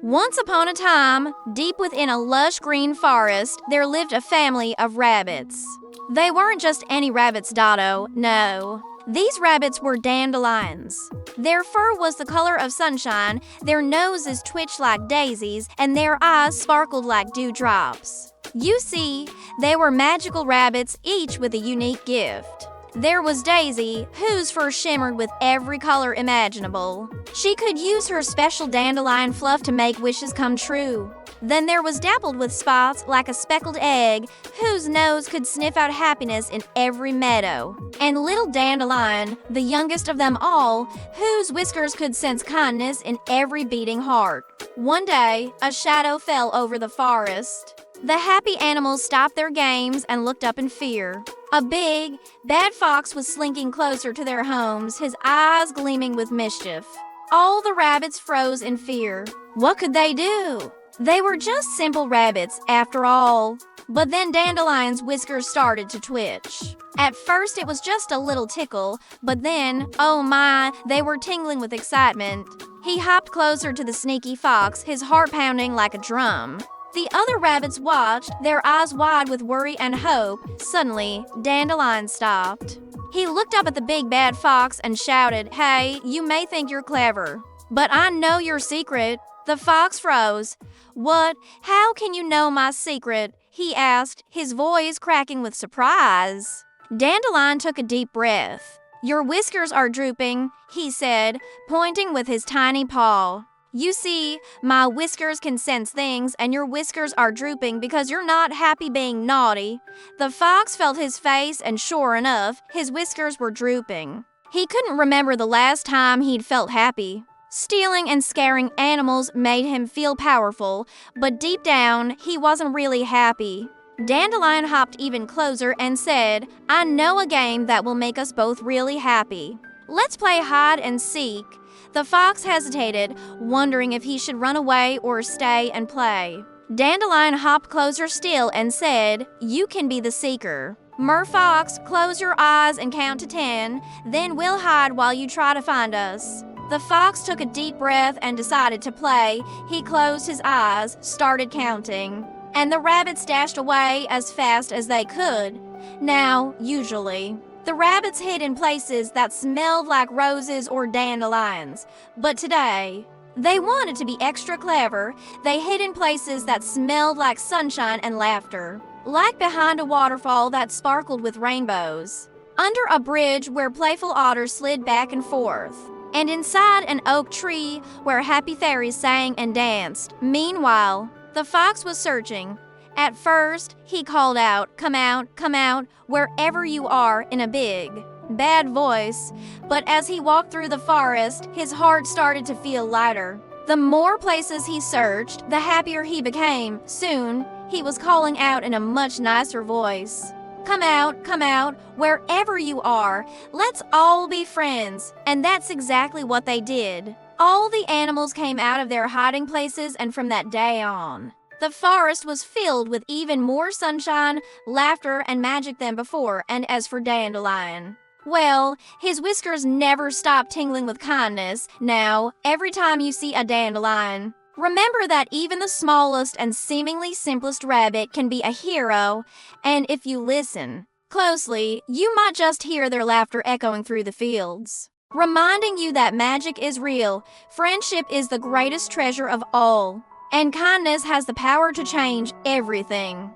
Once upon a time, deep within a lush green forest, there lived a family of rabbits. They weren't just any rabbits, Dotto, no. These rabbits were dandelions. Their fur was the color of sunshine, their noses twitched like daisies, and their eyes sparkled like dewdrops. You see, they were magical rabbits, each with a unique gift. There was Daisy, whose fur shimmered with every color imaginable. She could use her special dandelion fluff to make wishes come true. Then there was Dappled with spots like a speckled egg, whose nose could sniff out happiness in every meadow. And Little Dandelion, the youngest of them all, whose whiskers could sense kindness in every beating heart. One day, a shadow fell over the forest. The happy animals stopped their games and looked up in fear. A big, bad fox was slinking closer to their homes, his eyes gleaming with mischief. All the rabbits froze in fear. What could they do? They were just simple rabbits, after all. But then Dandelion's whiskers started to twitch. At first it was just a little tickle, but then, oh my, they were tingling with excitement. He hopped closer to the sneaky fox, his heart pounding like a drum. The other rabbits watched, their eyes wide with worry and hope. Suddenly, Dandelion stopped. He looked up at the big bad fox and shouted, "Hey, you may think you're clever, but I know your secret." The fox froze. "What? How can you know my secret?" he asked, his voice cracking with surprise. Dandelion took a deep breath. "Your whiskers are drooping," he said, pointing with his tiny paw. "You see, my whiskers can sense things, and your whiskers are drooping because you're not happy being naughty." The fox felt his face, and sure enough, his whiskers were drooping. He couldn't remember the last time he'd felt happy. Stealing and scaring animals made him feel powerful, but deep down, he wasn't really happy. Dandelion hopped even closer and said, "I know a game that will make us both really happy. Let's play hide and seek." The fox hesitated, wondering if he should run away or stay and play. Dandelion hopped closer still and said, "You can be the seeker. Fox, close your eyes and count to 10, then we'll hide while you try to find us." The fox took a deep breath and decided to play. He closed his eyes, started counting, and the rabbits dashed away as fast as they could. Now, usually, the rabbits hid in places that smelled like roses or dandelions. But today, they wanted to be extra clever. They hid in places that smelled like sunshine and laughter, like behind a waterfall that sparkled with rainbows, under a bridge where playful otters slid back and forth, and inside an oak tree where happy fairies sang and danced. Meanwhile, the fox was searching. At first, he called out, come out, wherever you are," in a big, bad voice. But as he walked through the forest, his heart started to feel lighter. The more places he searched, the happier he became. Soon, he was calling out in a much nicer voice. Come out, wherever you are. Let's all be friends." And that's exactly what they did. All the animals came out of their hiding places, and from that day on, the forest was filled with even more sunshine, laughter, and magic than before. And as for Dandelion, well, his whiskers never stopped tingling with kindness. Now, every time you see a dandelion, remember that even the smallest and seemingly simplest rabbit can be a hero. And if you listen closely, you might just hear their laughter echoing through the fields, reminding you that magic is real, friendship is the greatest treasure of all, and kindness has the power to change everything.